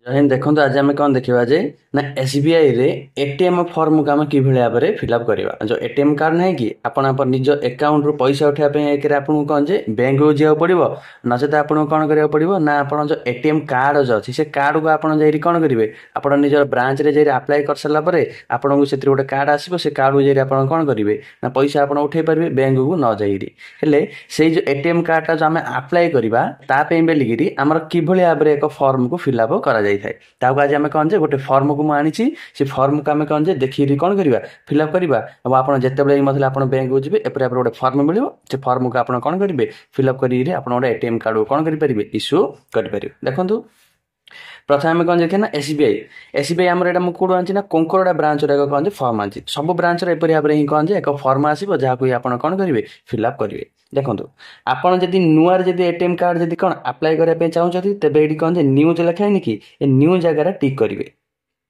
जय देखो आज आम कौन देखा जे ना एसबीआई रे एटीएम फॉर्म को आम कि भाव में फिलअप करवा जो एटीएम कार्ड ना कि आप निज अकाउंट रु पैसा उठाई एक आपको कौन जे बैंक को जावाक पड़ो नचेत आपको कौन करा पड़ो ना आप जो एटीएम कार्ड जो अच्छी से कार्ड को आप कौन करेंगे आप निज ब्रांच रे अप्लाई कर सारापर आपको से गोटे कार्ड आसो से कार्ड को जाए कौन करेंगे ना पैसा आप उठे पारे बैंक को न जाइए हेले से जो एटीएम कार्डटा जो आम अप्लाई करवा बोलिकी आमर कि भाव में एक फॉर्म को फिलअप कर ताकू आज आम कौन जे गोटे फॉर्म को मुझे से फॉर्म को आम कौन जे देखिए कौन करवा फिलअप करवा अब आप जिते मतलब आप बैंक को जी एपर गोटे फॉर्म मिले से फॉर्म को आप कौन करेंगे फिलअप करेंगे आप गोटे एटीएम कार्ड को कौन करेंगे इश्यू करेंगे देखो प्रथम आम कौन देखिए ना एसबीआई एसबीआई आम एटा मुझे कौन आनी ना कोंकरडा ब्रांच एक कौन फॉर्म आनी सब ब्रांच एपरी भाव में ही कौन एक फॉर्म आसो जहाँ आप कौन करेंगे फिलअप करेंगे देखो आपड़ जदि नुआर जदि एटीएम कार्ड जदि कौन अप्लाई करने चाहते तेज ये कौन न्यू लिखाई कि न्यू जगह टिक करेंगे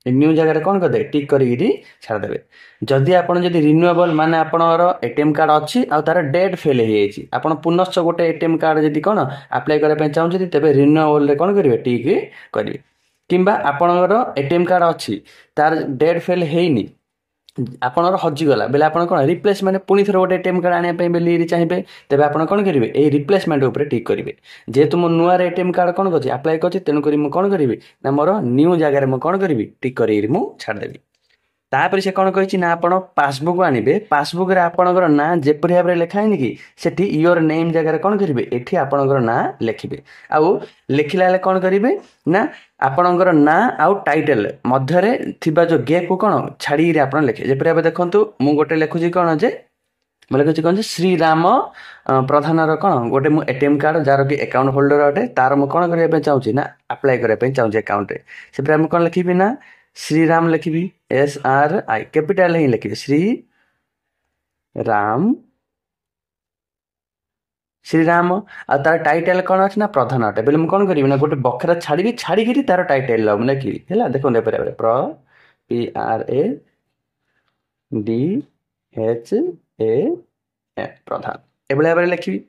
न्यू जगह कौन करदे टिक करी छाड़देवे जदि आप रिन्यूएबल माने आपणर एटीएम कार्ड अच्छी आ तार डेट फेल हो जाए आप पुनश्च गोटे एटीएम कार्ड जदि कौन अप्लाई करने चाहते तेज रिन्यूएबल कौन करेंगे टिक करेंगे किंबा आपणर एटीएम कार्ड अच्छी तार डेट फेल होनी आपणर हजिगला बेले आप कौन रिप्लेसमेंट पुणी थोड़ा गोटे एटीएम कार्ड आने बोली चाहिए तेज आप कौन करेंगे ये रिप्लेसमेंट उपर टिक करेंगे जेहेतु मो नुआ एटीएम कार्ड कौन कर अप्लाई कर तेणुक कौन करी ना मोर न्यू जगार कौन करी टिक कर छाड़देवी तापर से कौन कही ना आप पासबुक आनबे पासबुक आपणकर ना जेपरी भाव में लिखाई कि सेठी योर नेम जगह कौन करेंगे एठी आपणकर ना लिखिबे आउ लिखिला कौन करेंगे ना आपणकर ना आउ टाइटल मध्य थिबा जो गैप को कौन छाड़ी आप लिखे जेपरी भाव देखूँ मु गोटे लिखुची कौन जे लिखुची कौन श्रीराम प्रधान कौन गोटे मु एटीएम कार्ड जार कि अकाउंट होल्डर अटे तार मु कौन करने चाहूँ ना अप्लाई करने चाहूँ अकाउंट से कौन लिखी ना श्रीराम लिखी SRI कैपिटल ही लिखी श्री राम श्रीराम आ तार टाइटल कौन अच्छे ना प्रधान अटे बोले मुझे कौन करी ना गोटे बखरा छाड़ी छाड़ी तार टाइटल लिखी है देखो PRADHA प्रधान एभली भाव में लिखी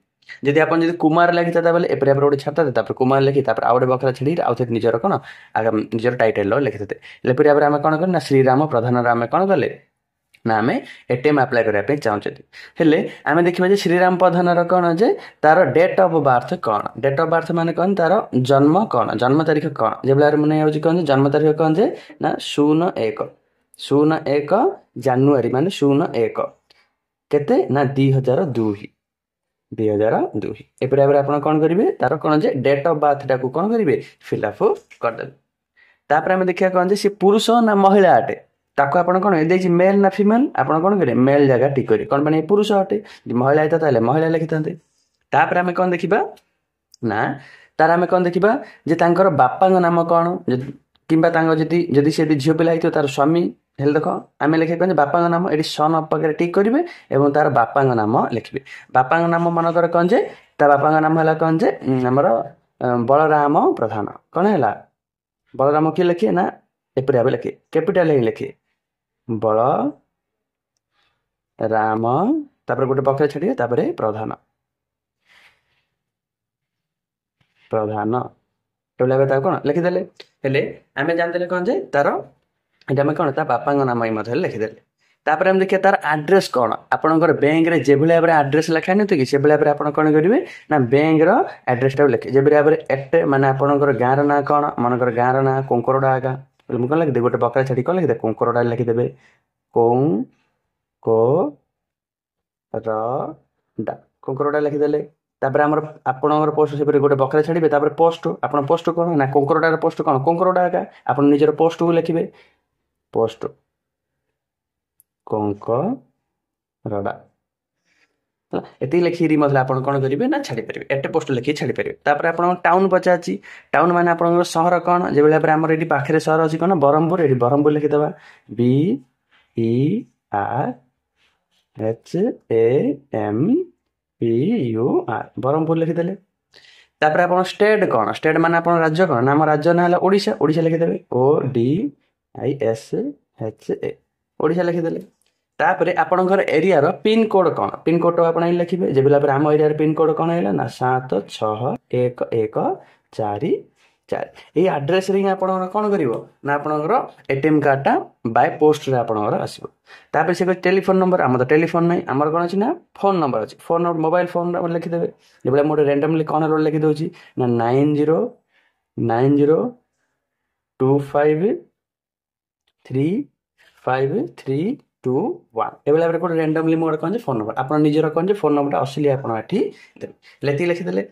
जदि आप कुमार लिखी था बोले एपरी गोटे छाड़ते कुमार लिखी आउ गोटे बखरा छाड़ी आउ निजर कौन निजर टाइटल लिखी एपरी भाव में आम कौन करें श्रीराम प्रधान आम कौन कले ना आम एटीएम अप्लाई करने चाहते हेले आम देखा श्रीराम प्रधान कौन जे तार डेट ऑफ बर्थ कौन डेट ऑफ बर्थ माने कौन तार जन्म कौन जन्म तारीख कौन जो भाव मन कौन जन्म तारीख कौन जे ना 01 जानुआरी माने 01 केते ना 2002 एपरी भाव में आप कौन करेंगे तार कौन जे डेट ऑफ बर्थ टाक कौन करेंगे फिलअप करदे तापर आम देखा कौन जे सी पुरुष ना महिला अटे ताको आप कौन ये मेल ना फिमेल आप कौन करेंगे मेल जगह टिक करेंगे कौन पुरुष अटे महिला होता महिला लिखि था आम कौन देखा ना तार आम कौन देखा जे तांकर बापा नाम कौन किंबा जदि से झील पिला हो तार स्वामी हेल्ले देख आम लिखे कौन बापा नाम ये सन पाखे टिक करेंगे और तार बापा नाम लिखे बापा नाम मनकर कौन जे ता बापा नाम है कौन जे आमर बलराम प्रधान कौन है बलराम किए लिखे ना एपरी भाव लिखे कैपिटल ही लिखे बल राम तापर गोटे बखरे छाड़िए तापर प्रधान प्रधान एवं कौन लिखिदे हेले आम जानते कौन जे तार ये कौन ता बापा नाम ही लिखिदे तापर हम देखिए तार एड्रेस कौन आपंकर बैंक रे जे भाव में एड्रेस लिखाई नुते कि से भाव में आप कौन करेंगे ना बैंक एड्रेस टाक लिखे जे भाव में एटे माने आपंकर गाँव ना कौन मनकर गाँव ना कोंकरडा आगा मुझे कौन लिखिदे गोटे बकरा छाड़ी कौन लिखिदे कोंकरडा लिखिदेवे कोंकरडा लिखिदेले तापर आमर आपणकर पोस्ट से गोटे बकरा छाड़े तापर पोस्ट आप पोस्ट कौन ना कोंकरडार पोस्ट कौन कोंकरडा आगा आप निजर पोस्ट को लिखे पोस्ट कोंकरडा ये लिखी मतलब आप कौन करेंगे ना छाड़ी पारे एटे पोस्ट लिखिए छाड़ी पारे तापर आप टाउन पचार टाउन माने आप सहर कौन जो भाव में आम ये पाखे सहर अच्छी कौन ब्रह्मपुर ये ब्रह्मपुर लिखिदे BERHAMPUR ब्रह्मपुर लिखिदे तापर आप स्टेट कौन स्टेट माने आप राज्य कौन नाम राज्य ना ओडिशा ओडिशा लिखिदेवे ODISHA ओडिशा लिखिदे तापर आपणकर एरिया पिन कोड कौन पिन कोड आप लिखे जो भाव में आम एरिया पिन कोड कौन है ना 761141 4 এই ଆଡ୍ରେସରେ ହିଁ ଆପଣଙ୍କର କ'ଣ କରିବ ନା ଆପଣଙ୍କର ଏଟିଏମ୍ କାର୍ଡ଼ଟା ବାଏ ପୋଷ୍ଟରେ ଆପଣଙ୍କର ଆସିବ। ତାପରେ ସେ ଟେଲିଫୋନ୍ ନମ୍ବର, ଆମର ତ ଟେଲିଫୋନ୍ ନାହିଁ, ଆମର କ'ଣ ଅଛି ନା ଫୋନ୍ ନମ୍ବର ଅଛି। Phone number mobile phone number ଲେଖିଦେବେ। ଯେବେଳେ ମୁଁ ଗୋଟେ ରାଣ୍ଡମଲି କ'ଣ ଲେଖିଦେଉଛି ନା 9090253531 ଏଭଳି ଭାବରେ ଗୋଟେ ରାଣ୍ଡମଲି ମୁଁ ଗୋଟେ କ'ଣ ଯେ ଫୋନ୍ ନମ୍ବର, ଆପଣ ନିଜର କ'ଣ ଯେ ଫୋନ୍ ନମ୍ବରଟା ଆସିଲେ ଆପଣ ଏଠି ଦେବେ। ଏତିକି ଲେଖିଦେଲେ।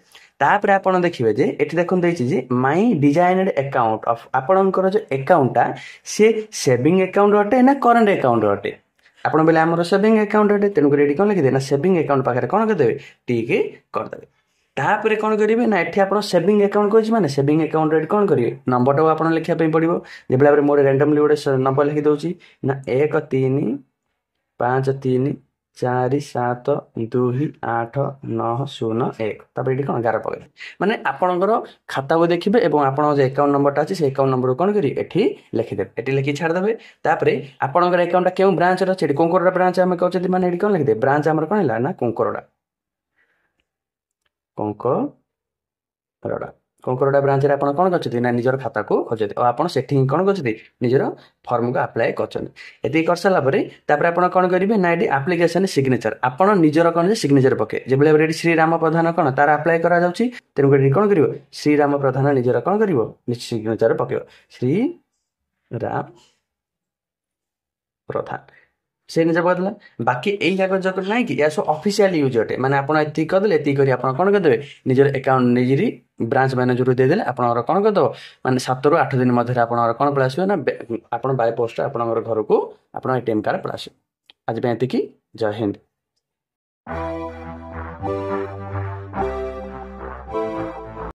ତାପରେ ଆପଣ ଦେଖିବେ ଯେ ଏଠି ଦେଖନ୍ତୁ ଦେଇଛି ଯେ ମାଇ ଡିଜାଇନ୍ଡ ଆକାଉଣ୍ଟ ଅଫ୍, ଆପଣଙ୍କର ଯେଉଁ ଆକାଉଣ୍ଟଟା ସେ ସେଭିଂ ଆକାଉଣ୍ଟ ଅଟେ ନା କରେଣ୍ଟ ଆକାଉଣ୍ଟ ଅଟେ। ଆପଣ ବୋଲେ ଆମର ସେଭିଂ ଆକାଉଣ୍ଟ ଅଟେ, ତେଣୁକରି ଏଠି କ'ଣ ଲେଖିଦେବେ ନା ସେଭିଂ ଆକାଉଣ୍ଟ ପାଖରେ କ'ଣ କରିଦେବେ ଟିକ୍ କରିଦେବେ। ତାପରେ କ'ଣ କରିବେ ନା ଏଠି ଆପଣ ସେଭିଂ ଆକାଉଣ୍ଟ କହିଛି ମାନେ ସେଭିଂ ଆକାଉଣ୍ଟରେ ଏଠି କ'ଣ କରିବେ ନମ୍ବରଟାକୁ ଆପଣ ଲେଖିବା ପାଇଁ ପଡ଼ିବ। ଯେଭଳି ଭାବରେ ମୋର ରାଣ୍ଡମଲି ଗୋଟେ ନମ୍ବର ଲେଖିଦେଉଛି ନା 1353472890 1। ତାପରେ ଏଠି କ'ଣ 11 ପକେଇବେ, ମାନେ ଆପଣଙ୍କର ଖାତାକୁ ଦେଖିବେ ଏବଂ ଆପଣଙ୍କ ଯେଉଁ ଆକାଉଣ୍ଟ ନମ୍ବରଟା ଅଛି ସେ ଆକାଉଣ୍ଟ ନମ୍ବରକୁ କ'ଣ କରିବେ ଏଠି ଲେଖିଦେବେ। ଏଠି ଲେଖି ଛାଡ଼ିଦେବେ। ତାପରେ ଆପଣଙ୍କର ଆକାଉଣ୍ଟଟା କେଉଁ ବ୍ରାଞ୍ଚରେ ଅଛି, ଏଠି କୋଙ୍କରୋଡ଼ା ବ୍ରାଞ୍ଚ ଆମେ କହୁଛନ୍ତି, ମାନେ ଏଠି କ'ଣ ଲେଖିଦେବେ ବ୍ରାଞ୍ଚ ଆମର କ'ଣ ହେଲା ନା କୋଙ୍କରୋଡ଼ା କୋଙ୍କରୋଡ଼ା ବ୍ରାଞ୍ଚରେ ଆପଣ କ'ଣ କରିଛନ୍ତି ନା ନିଜର ଖାତାକୁ ଖୋଜନ୍ତି ଆଉ ଆପଣ ସେଠି ହିଁ କ'ଣ କରିଛନ୍ତି ନିଜର ଫର୍ମକୁ ଆପ୍ଲାଏ କରିଛନ୍ତି। ଏତିକି କରିସାରିଲା ପରେ ତାପରେ ଆପଣ କ'ଣ କରିବେ ନା ଏଠି ଆପ୍ଲିକେସନ୍ ସିଗ୍ନେଚର, ଆପଣ ନିଜର କ'ଣ ଯେ ସିଗ୍ନେଚର ପକେଇବେ। ଯେଭଳି ଭାବରେ ଏଠି ଶ୍ରୀରାମ ପ୍ରଧାନ କ'ଣ ତାର ଆପ୍ଲାଏ କରାଯାଉଛି, ତେଣୁକରି ଏଠି କ'ଣ କରିବ ଶ୍ରୀରାମ ପ୍ରଧାନ ନିଜର କ'ଣ କରିବ ସିଗ୍ନେଚର ପକେଇବ ଶ୍ରୀରାମ ପ୍ରଧାନ ସେ ନିଜେ କରିଦେଲା। ବାକି ଏଇ କାଗଜ ନାହିଁ କି ଏହା ସବୁ ଅଫିସିଆଲ ୟୁଜ୍ ଅଟେ, ମାନେ ଆପଣ ଏତିକି କରିଦେଲେ, ଏତିକି କରି ଆପଣ କ'ଣ କରିଦେବେ ନିଜର ଆକାଉଣ୍ଟ ନିଜରି ବ୍ରାଞ୍ଚ ମ୍ୟାନେଜରକୁ ଦେଇଦେଲେ ଆପଣଙ୍କର କ'ଣ କରିଦେବ ମାନେ 7ରୁ 8 ଦିନ ମଧ୍ୟରେ ଆପଣଙ୍କର କ'ଣ ପଳେଇ ଆସିବ ନା ଆପଣ ବାଇ ପୋଷ୍ଟରେ ଆପଣଙ୍କର ଘରକୁ ଆପଣ ଏଟିଏମ୍ କାର୍ଡ଼ ପଳେଇ ଆସିବ। ଆଜି ପାଇଁ ଏତିକି। ଜୟ ହିନ୍ଦ।